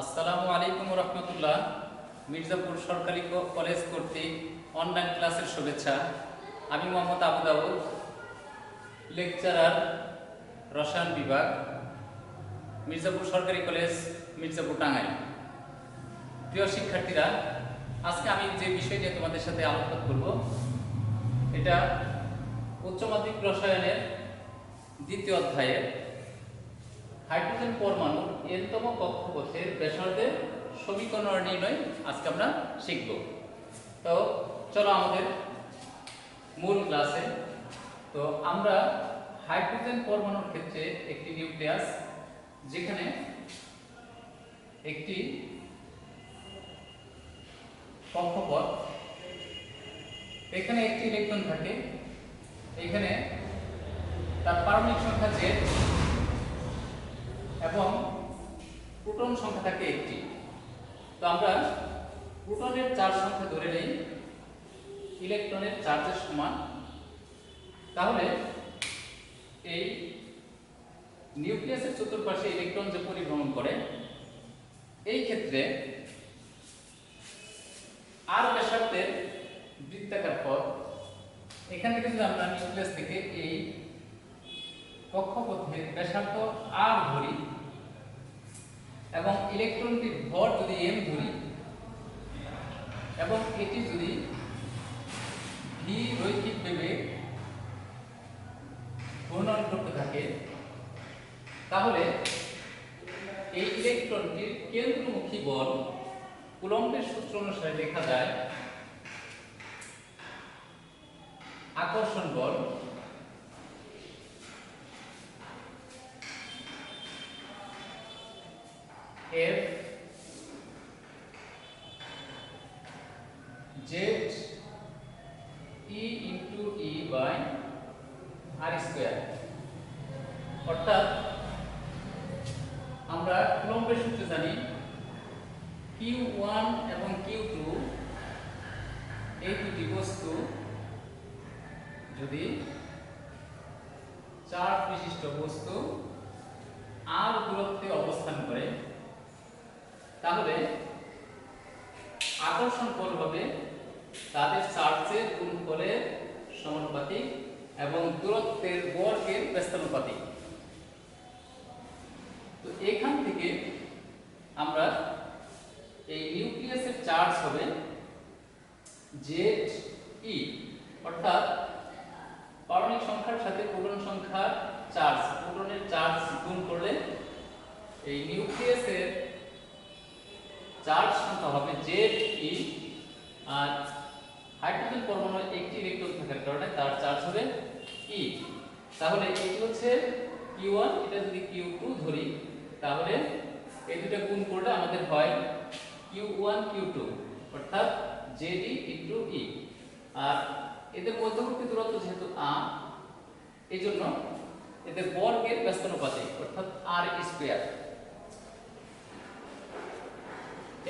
আসসালামু আলাইকুম রহমতুল্লাহ। মির্জাপুর সরকারি কলেজ কর্তৃক অনলাইন ক্লাসের শুভেচ্ছা। আমি মোহাম্মদ আবু দাউদ, লেকচারার, রসায়ন বিভাগ, মির্জাপুর সরকারি কলেজ, মির্জাপুর টাঙ্গাইল। প্রিয় শিক্ষার্থীরা, আজকে আমি যে বিষয় নিয়ে তোমাদের সাথে আলোচনা করব, এটা উচ্চ মাধ্যমিক রসায়নের দ্বিতীয় অধ্যায়ের হাইড্রোজেন পরমাণুর এনতম কক্ষপথের ব্যাসার্ধের সমীকরণ নির্ণয় আজকে আমরা শিখব। তো চলো আমাদের মূল ক্লাসে। তো আমরা হাইড্রোজেন পরমাণুর ক্ষেত্রে একটি নিউক্লিয়াস, যেখানে একটি কক্ষপথ, এখানে একটি ইলেকট্রন থাকে, এখানে তার পারমাণবিক সংখ্যা Z এবং প্রোটন সংখ্যা থাকে একটি। তো আমরা প্রোটনের চার্জ সংখ্যা ধরে নেই ইলেকট্রনের চার্জের সমান। তাহলে এই নিউক্লিয়াসের চতুর্পাশে ইলেকট্রন যে পরিভ্রমণ করে, এই ক্ষেত্রে আর ব্যাসার্ধের বৃত্তাকার পথ, এখান থেকে যদি আমরা নিউক্লিয়াস থেকে এই কক্ষপথের ব্যাসার্ধ r ধরি এবং ইলেকট্রনটির ভর যদি m ধরি এবং এটি যদি v রৈখিক বেগে ঘূর্ণন করতে থাকে, তাহলে এই ইলেকট্রনটির কেন্দ্রমুখী বল কুলম্বের সূত্র অনুসারে লেখা যায় আকর্ষণ বল F Z E into E by R square। অর্থাৎ আমরা কুলম্বের সূত্র জানি Q1 এবং Q2 এই দুটি বস্তু যদি চার্জ বিশিষ্ট বস্তু r দূরত্বে অবস্থান করে, তাহলে আকর্ষণ বল হবে তাদের চার্জের গুণফলের সমানুপাতিক এবং দূরত্বের বর্গের ব্যস্তানুপাতিক। তো এখান থেকে আমরা এই নিউক্লিয়াসের চার্জ হবে ZE, অর্থাৎ পারমাণবিক সংখ্যার সাথে প্রোটন সংখ্যার চার্জ, প্রোটনের চার্জ গুণ করলে এই নিউক্লিয়াসের চার্জ সংখ্যা হবে ZE। আর হাইড্রোজেন পরমাণুর একটি ইলেকট্রন থাকার কারণে তার চার্জ হবে E। তাহলে এটি হচ্ছে Q1, এটা যদি Q2 ধরি, তাহলে এই দুটো গুণ করলে আমাদের হয় Q1 Q2, অর্থাৎ ZE into E। আর এদের মধ্যবর্তী দূরত্ব যেহেতু r, এই জন্য এদের বর্গের ব্যস্তানুপাতিক, অর্থাৎ r স্কয়ার।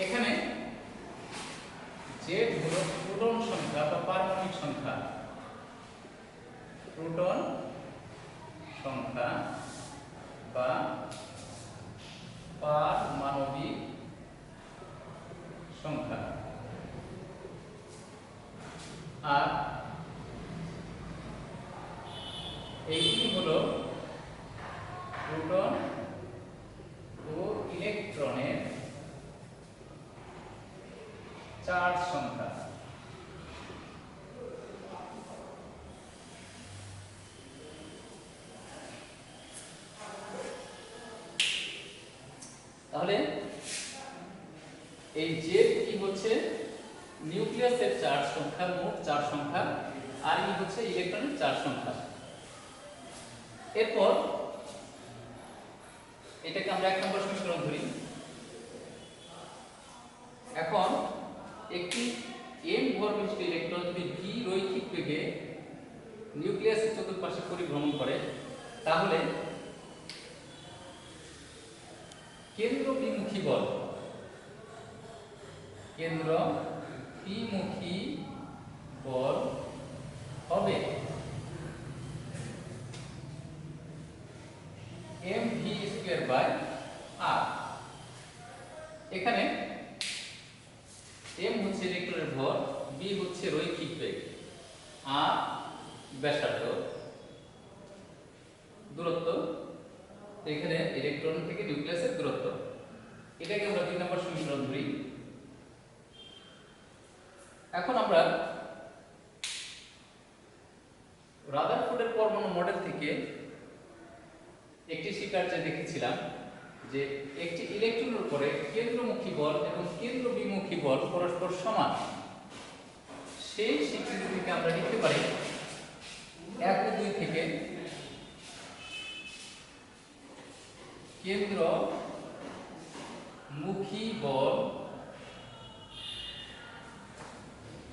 এখানে Z হলো প্রোটন সংখ্যা বা পারমাণবিক সংখ্যা, প্রোটন সংখ্যা বা পারমাণবিক সংখ্যা। আর এইটি হলো প্রোটন ও ইলেকট্রনের চার্জ সংখ্যা। তাহলে এই Z কি হচ্ছে নিউক্লিয়াসের চার্জ সংখ্যা, মোট চার্জ সংখ্যা, আর ই হচ্ছে ইলেকট্রনের চার্জ সংখ্যা। এরপর এটাকে আমরা 1 নম্বর সমীকরণ ধরি। এখন একটি m ভর বিশিষ্ট ইলেকট্রন যদি v রৈখিক বেগে নিউক্লিয়াসের চতুর্পাশে পরিভ্রমণ করে, তাহলে কেন্দ্র বিমুখী বল, কেন্দ্র বিমুখী বল হবে mv² r। এখানে m হচ্ছে ইলেকট্রনের ভর, b হচ্ছে রৈখিক বেগ, আর ব্যাসার্ধ দূরত্ব, এখানে ইলেকট্রন থেকে নিউক্লিয়াসের দূরত্ব। এটাকে আমরা 2 নম্বর সমীকরণ ধরি। এখন আমরা রাদারফোর্ডের পরমাণু মডেল থেকে একটি স্বীকার্যে দেখেছিলাম যে একটি ইলেকট্রনের উপরে কেন্দ্রমুখী বল এবং কেন্দ্র বিমুখী বল পরস্পর সমান। সেই স্বীকৃতি থেকে আমরা লিখতে পারি 1 ও 2 থেকে কেন্দ্রমুখী বল,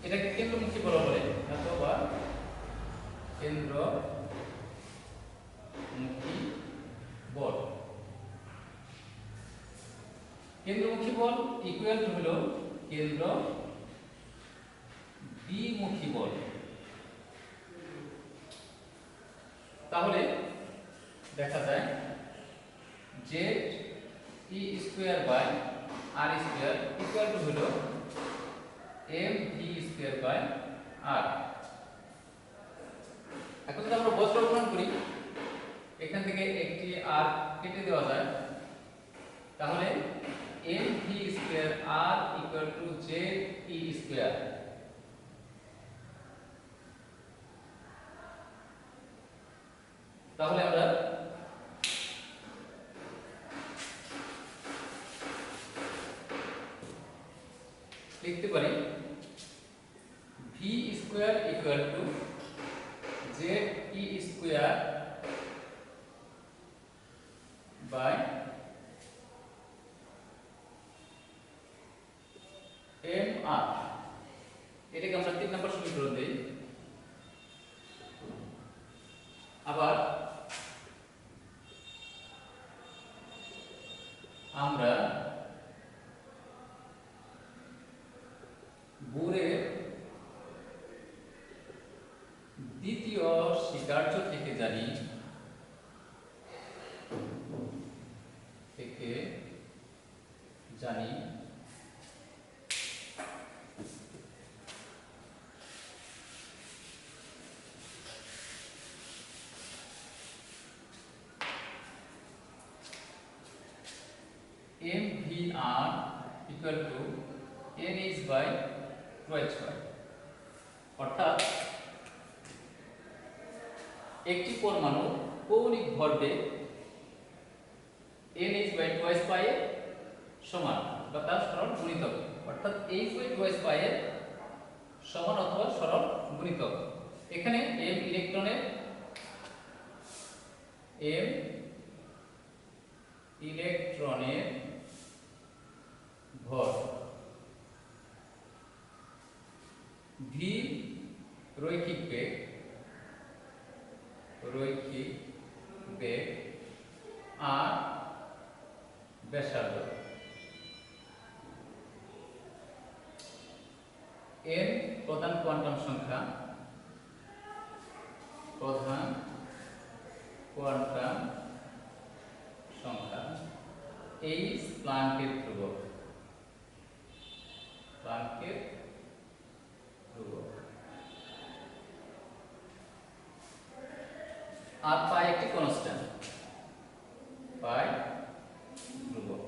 এটাকে কেন্দ্রমুখী বল বলে অথবা কেন্দ্রমুখী বল। কেন্দ্রমুখী বল ইকুয়াল টু হলো কেন্দ্র বিমুখী বল। তাহলে দেখা যায় যে e square by r square equal to হলো mv স্কয়ার বাই r। এখন যদি আমরা বজ্র গ্রহণ করি, এখান থেকে একটি r কেটে দেওয়া যায়, তাহলে mv square r equal to ze square. তাহলে আমরা লিখতে পারি v square equal to ze square by mr। এটাকে আমরা 3 নম্বর সমীকরণ দেই। আবার আমরা বোরের দ্বিতীয় স্বীকার্য থেকে জানি mvr equal to nh by 2h²। অর্থাৎ একটি পরমাণু কৌণিক ভরবেগ nh by 2h² এর সমান বা তার সরল গুণিতক, অর্থাৎ h by 2h² এর সমান অথবা সরল গুণিতক। এখানে m ইলেকট্রনের ভর, v রৈখিক বেগ আর ব্যাসার্ধ, n প্রধান কোয়ান্টাম সংখ্যা, h প্লাঙ্কের ধ্রুবক, আর পাই একটি কনস্ট্যান্ট, পাই ধ্রুবক,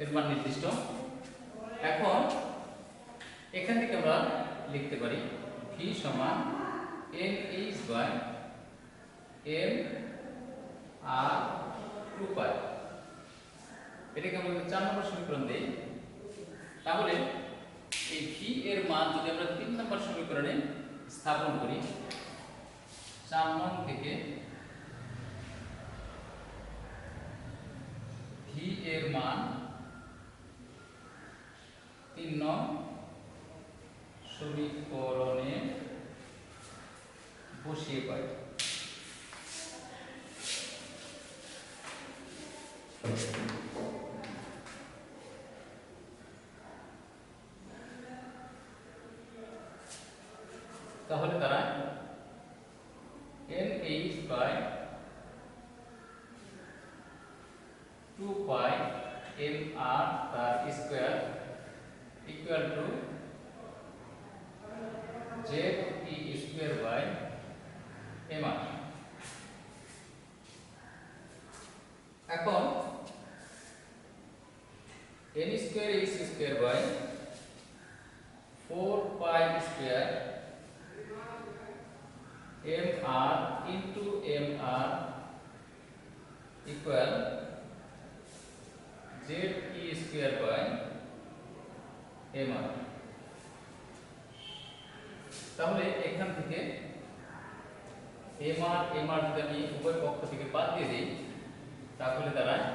এর মান নির্দিষ্ট। এখন এখান থেকে আমরা লিখতে পারি v সমান nh বাই m r 2 পাই। এটাকে আমরা 4 নম্বর সমীকরণ দেই। তাহলে এই v এর মান যদি আমরা 3 নম্বর সমীকরণে স্থাপন করি, 4 নং থেকে v এর মান 3 নং সমীকরণে বসিয়ে পাই। তাহলে তারা nh by 2 pi m r তার square equal to z e square by m r. এখন n square h square by 4 pi square m r into m r equal z e square by m r. তাহলে এখান থেকে M R যদি আমি উভয় পক্ষ থেকে বাদ দিয়ে দিই তাহলে দাঁড়ায়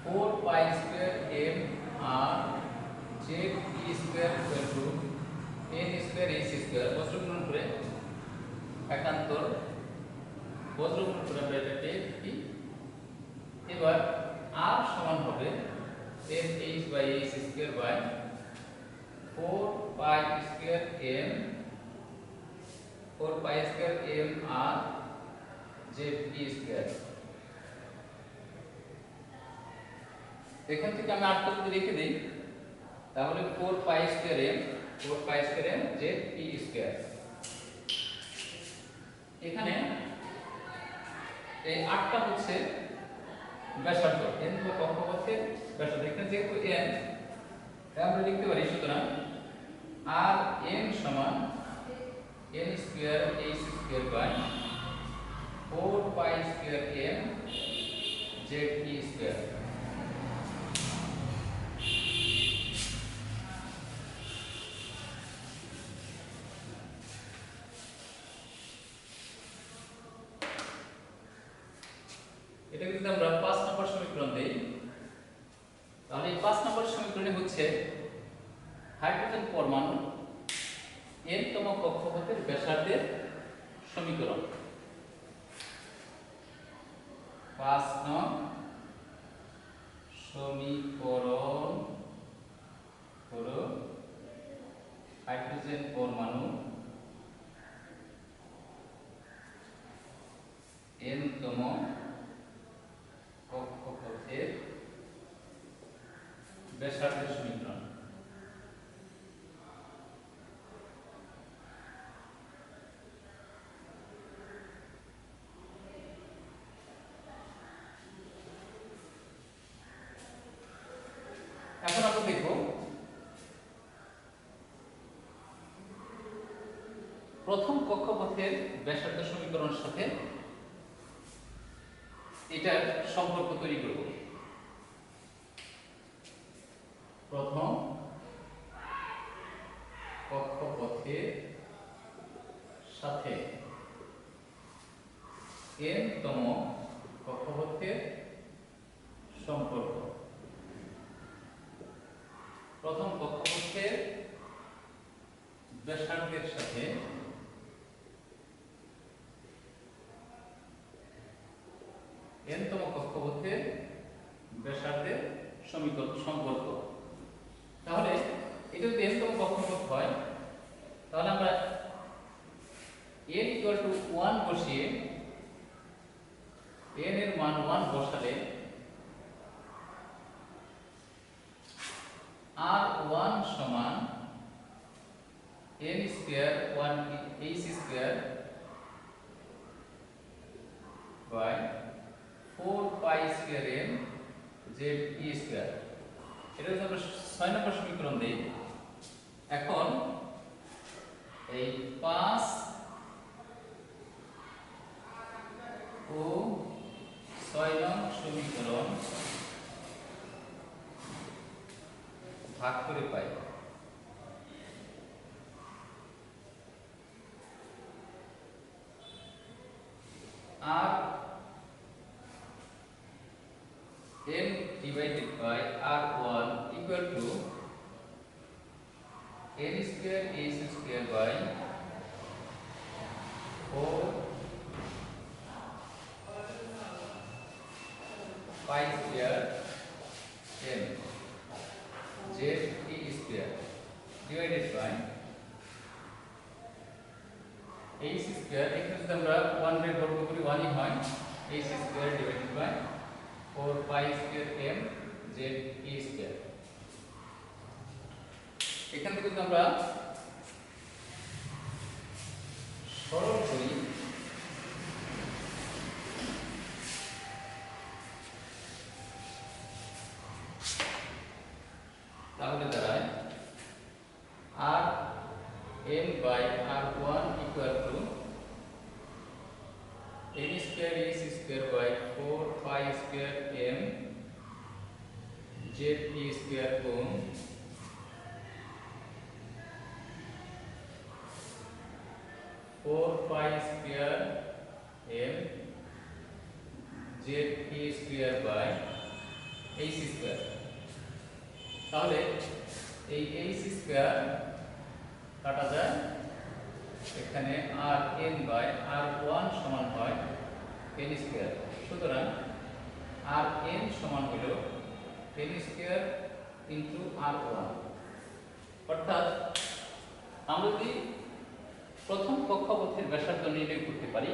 4 pi square m r z e square equal to n square h square বজ্রগুণন করে একান্তর বজ্রগুণন করে আমরা এটা পেয়ে থাকি। এবার r সমান হবে n h by h square by 4 pi square m আর জেড ই স্কয়ার। এখান থেকে আমি r টা যদি রেখে দেই তাহলে 4 pi square m z e square. এখানে এই r টা হচ্ছে ব্যাসার্ধ, n হলো কক্ষপথের ব্যাসার্ধ। এখানে যেহেতু n আমরা লিখতে পারি, সুতরাং r n সমান n square h square by 4 pi square m z e square. এটাকে যদি আমরা 5 নম্বর সমীকরণ দেই তাহলে এই 5 নম্বর সমীকরণে হচ্ছে হাইড্রোজেন পরমাণু n তম কক্ষপথের ব্যাসার্ধের সমীকরণ। 5 নং সমীকরণ হলো হাইড্রোজেন পরমাণু n তম কক্ষপথের ব্যাসার্ধের সমীকরণ। এখন আমরা দেখব প্রথম কক্ষপথের ব্যাসার্ধ সমীকরণের সাথে এটার সম্পর্ক তৈরি করব। প্রথম কক্ষপথের সাথে n তম কক্ষপথের সম্পর্ক। প্রথম কক্ষপথের ব্যাসার্ধের সাথে n তম কক্ষপথের ব্যাসার্ধের সম্পর্ক। তাহলে এটা যদি n তম কক্ষপথ হয় তাহলে আমরা n ইকুয়াল টু 1 বসিয়ে n এর মান 1 বসালে r1 সমান n square 1 h square by 4 pi square m z e square. এটা যদি আমরা 6 নম্বর সমীকরণ দেই, এখন এই 5 ও 6 নং সমীকরণ ভাগ করে পাই। আর m divided by r1 equal to n square h square by 4 pi square m z e square divided by h square। এখানে যদি আমরা 1 এর বর্গ করি 1 ই হয়, h square divided by 4 pi square m z e square. এখান থেকে যদি আমরা সরল করি তাহলে দাঁড়ায় r m by r1 equal to m square e square by 4 pi square m z e square গুণ 4 pi square m z e square by h square. তাহলে এই h স্কয়ার কাটা যায়, এখানে rn বাই r1 সমান হয় n square. সুতরাং rn সমান হলো n স্কয়ার ইনটু r1। অর্থাৎ আমরা যদি প্রথম কক্ষপথের ব্যাসার্ধ নির্ণয় করতে পারি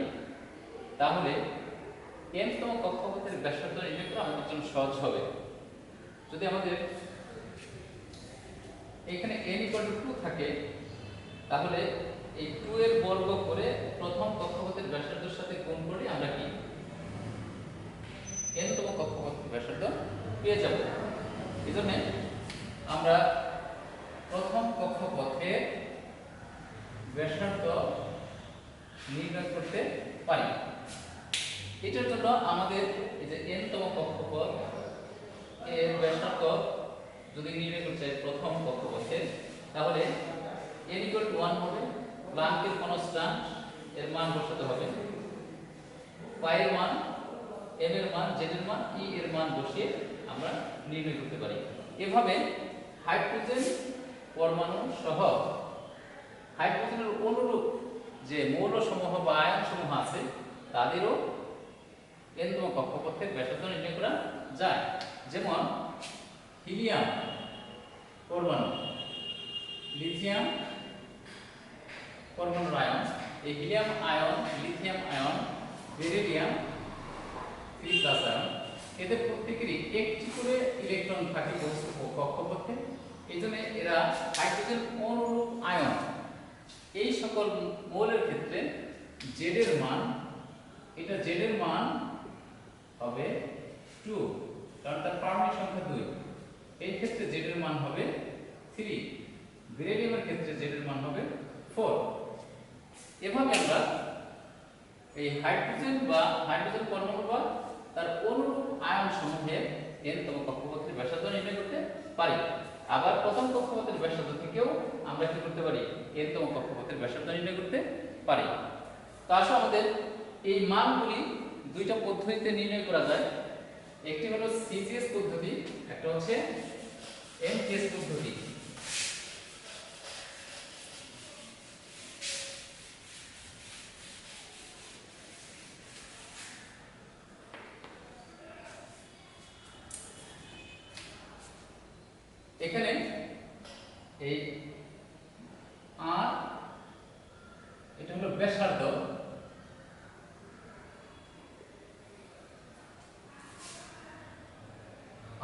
তাহলে n তম কক্ষপথের ব্যাসার্ধ নির্ণয় করা আমাদের জন্য সহজ হবে। যদি আমাদের এখানে n 2 থাকে তাহলে এই 2 এর বর্গ করে প্রথম কক্ষপথের ব্যাসার্ধের সাথে গুণ করে আমরা কি n তম কক্ষপথের ব্যাসার্ধ পেয়ে যাব। এজন্য আমরা প্রথম কক্ষপথের ব্যাসার্ধ নির্ণয় করতে পারি। এটার জন্য আমাদের এই যে n তম কক্ষপথ এর ব্যাসার্ধ যদি নির্ণয় করতে চাই প্রথম কক্ষপথে তাহলে n 1 হবে, প্লাঙ্কের কনস্ট্যান্ট এর মান বসাতে হবে, পাই এর মান, m এর মান, z এর মান, e এর মান বসিয়ে আমরা নির্ণয় করতে পারি। এভাবে হাইড্রোজেন পরমাণু সহ হাইড্রোজেনের অনুরূপ যে মৌলসমূহ বা আয়নসমূহ আছে তাদেরও n তম কক্ষপথের ব্যাসার্ধ নির্ণয় করা যায়। যেমন হিলিয়াম পরমাণু, লিথিয়াম পরমাণুর আয়ন, এই helium ion, lithium ion, beryllium, 3+ ion, এদের প্রত্যেকেরই একটি করে ইলেকট্রন থাকে কক্ষপথে। এই জন্য এরা হাইড্রোজেন অনুরূপ আয়ন। এই সকল মৌলের ক্ষেত্রে z এর মান, এটা z এর মান হবে 2, কারণ তার পারমাণবিক সংখ্যা 2। এই ক্ষেত্রে z এর মান হবে 3, বেরিলিয়ামের ক্ষেত্রে z এর মান হবে 4। এভাবে আমরা এই হাইড্রোজেন বা হাইড্রোজেন পরমাণু বা তার অনুরূপ আয়ন সমূহের n তম কক্ষপথের ব্যাসার্ধ নির্ণয় করতে পারি। আবার প্রথম কক্ষপথের ব্যাসার্ধ থেকেও আমরা কি করতে পারি n তম কক্ষপথের ব্যাসার্ধ নির্ণয় করতে পারি। তো আসলে আমাদের এই মানগুলি দুইটা পদ্ধতিতে নির্ণয় করা যায়। একটি হলো সিজিএস পদ্ধতি, একটা হচ্ছে এমটিএস পদ্ধতি। এখানে এই আর এটা হলো ব্যাসার্ধ,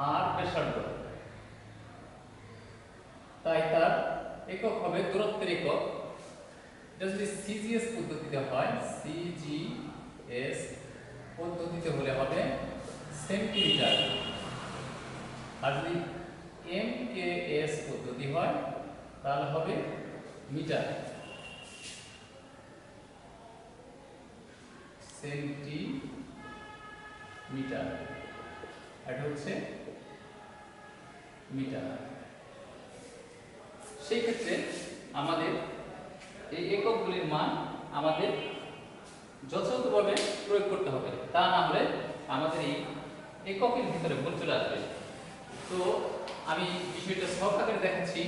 আর ব্যাসার্ধ, তাই তার একক হবে দূরত্বের একক। এটা যদি সিজিএস পদ্ধতিতে হয়, সিজিএস পদ্ধতিতে হলে হবে সেন্টিমিটার, আর যদি এমকেএস পদ্ধতি হয় তাহলে হবে মিটার, সেন্টিমিটার, এটা হচ্ছে মিটার। সেই ক্ষেত্রে আমাদের এই এককগুলির মান আমাদের যথাযথভাবে প্রয়োগ করতে হবে, তা না হলে আমাদের এই এককের ভিতরে ভুল চলে আসবে। তো আমি বিষয়টা সহজ আকারে দেখাচ্ছি।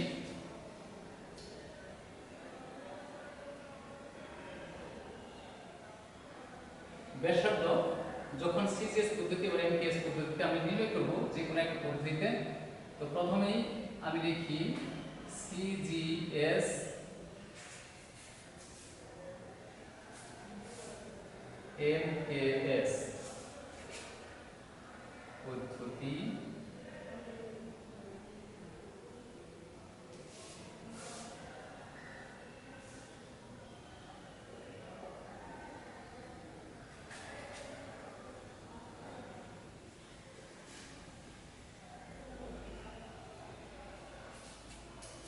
ব্যাসার্ধ যখন সিজিএস পদ্ধতি বা এমটিএস পদ্ধতিতে আমি নির্ণয় করব যে কোনো একটা পদ্ধতিতে, তো প্রথমেই আমি লিখি সিজিএস এমকেএস। পদ্ধতি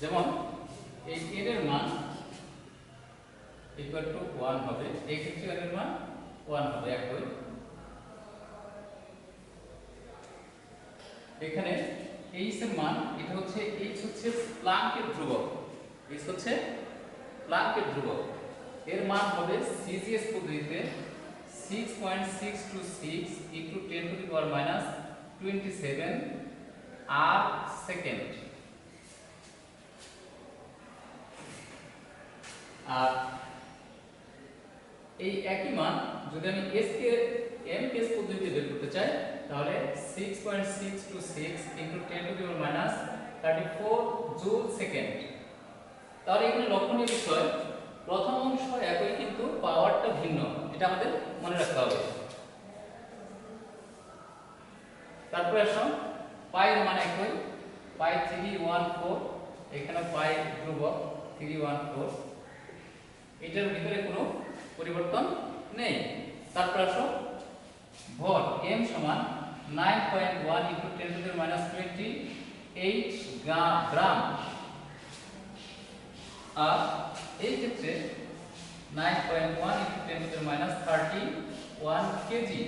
যেমন এই n এর মান ইকুয়াল টু 1 হবে, এই ক্ষেত্রে n এর মান 1 হবে একই। এখানে h এর মান, এটা হচ্ছে h হচ্ছে প্লাঙ্কের ধ্রুবক, h হচ্ছে প্লাঙ্কের ধ্রুবক, এর মান হবে সিজিএস পদ্ধতিতে 6.626 into 10 to the power minus 27 erg second. আর এই একই মান যদি আমি s কে m কেস পদ্ধতিতে বের করতে চাই তাহলে 6.626 into 10 to the power minus 34 joule second. তাহলে এখানে লক্ষণীয় বিষয়, প্রথম অংশ একই কিন্তু পাওয়ারটা ভিন্ন, এটা আমাদের মনে রাখতে হবে। তারপরে আসো পাই এর মান একই, পাই 314, এখানে পাই ধ্রুবক 314, এটার ভিতরে কোনো পরিবর্তন নেই। তারপর আসো ভর m সমান 9.1 ইনটু 10 টু দি মাইনাস 28 গ্রাম, আর এই ক্ষেত্রে 9.1 into 10 to the minus 31 KG.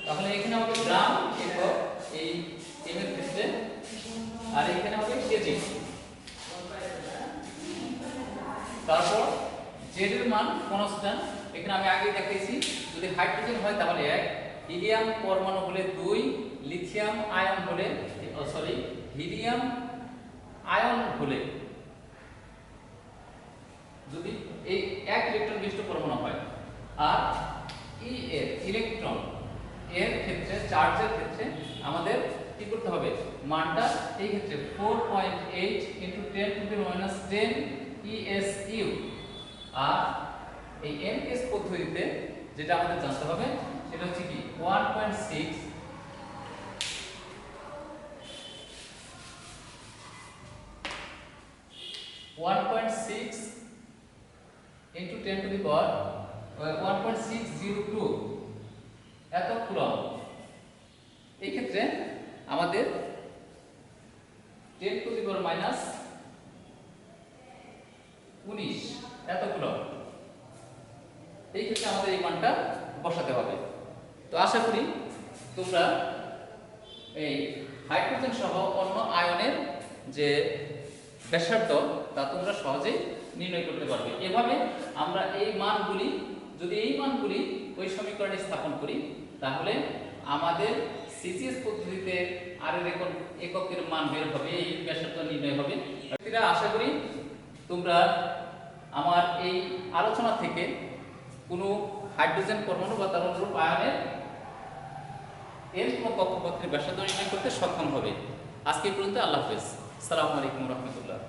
তাহলে এখানে হবে গ্রাম একক এই m এর ক্ষেত্রে, আর এখানে হবে কেজি। তারপর z এর মান কনস্ট্যান্ট, এখানে আমি আগে দেখিয়েছি যদি হাইড্রোজেন হয় তাহলে 1, হিলিয়াম পরমাণু হলে 2, লিথিয়াম আয়ন হলে হিলিয়াম আয়ন হলে যদি এই 1 ইলেকট্রন বিশিষ্ট পরমাণু হয়। আর ই এর ইলেকট্রন এর ক্ষেত্রে, চার্জের ক্ষেত্রে আমাদের কি করতে হবে, মানটা এই ক্ষেত্রে 4.8 into 10 to the minus 10 ESU। আর এই m কেস পদ্ধতিতে যেটা আমাদের জানতে হবে সেটা হচ্ছে কি 1.6 ইনটু 10 টু দি পাওয়ার 1.602 এত কুলম্ব। এই ক্ষেত্রে আমাদের 10 টু দি পাওয়ার মাইনাস 19 এত কুলম্ব, এই ক্ষেত্রে আমাদের এই মানটা বসাতে হবে। তো আশা করি তোমরা এই হাইড্রোজেন সহ অন্য আয়নের যে ব্যাসার্ধ তা তোমরা সহজেই নির্ণয় করতে পারবে। এভাবে আমরা এই মানগুলি, যদি এই মানগুলি ওই সমীকরণে স্থাপন করি তাহলে আমাদের সিজিএস পদ্ধতিতে আর এর এককের মান বের হবে, এই ব্যাসার্ধ নির্ণয় হবে। আশা করি তোমরা আমার এই আলোচনা থেকে কোনো হাইড্রোজেন পরমাণু বা তার অনুরূপ আয়নের এর কোনো কক্ষপথের ব্যাসার্ধ নির্ণয় করতে সক্ষম হবে। আজকে পর্যন্ত আল্লাহ হাফেজ। আসসালামু আলাইকুম রহমতুল্লাহ।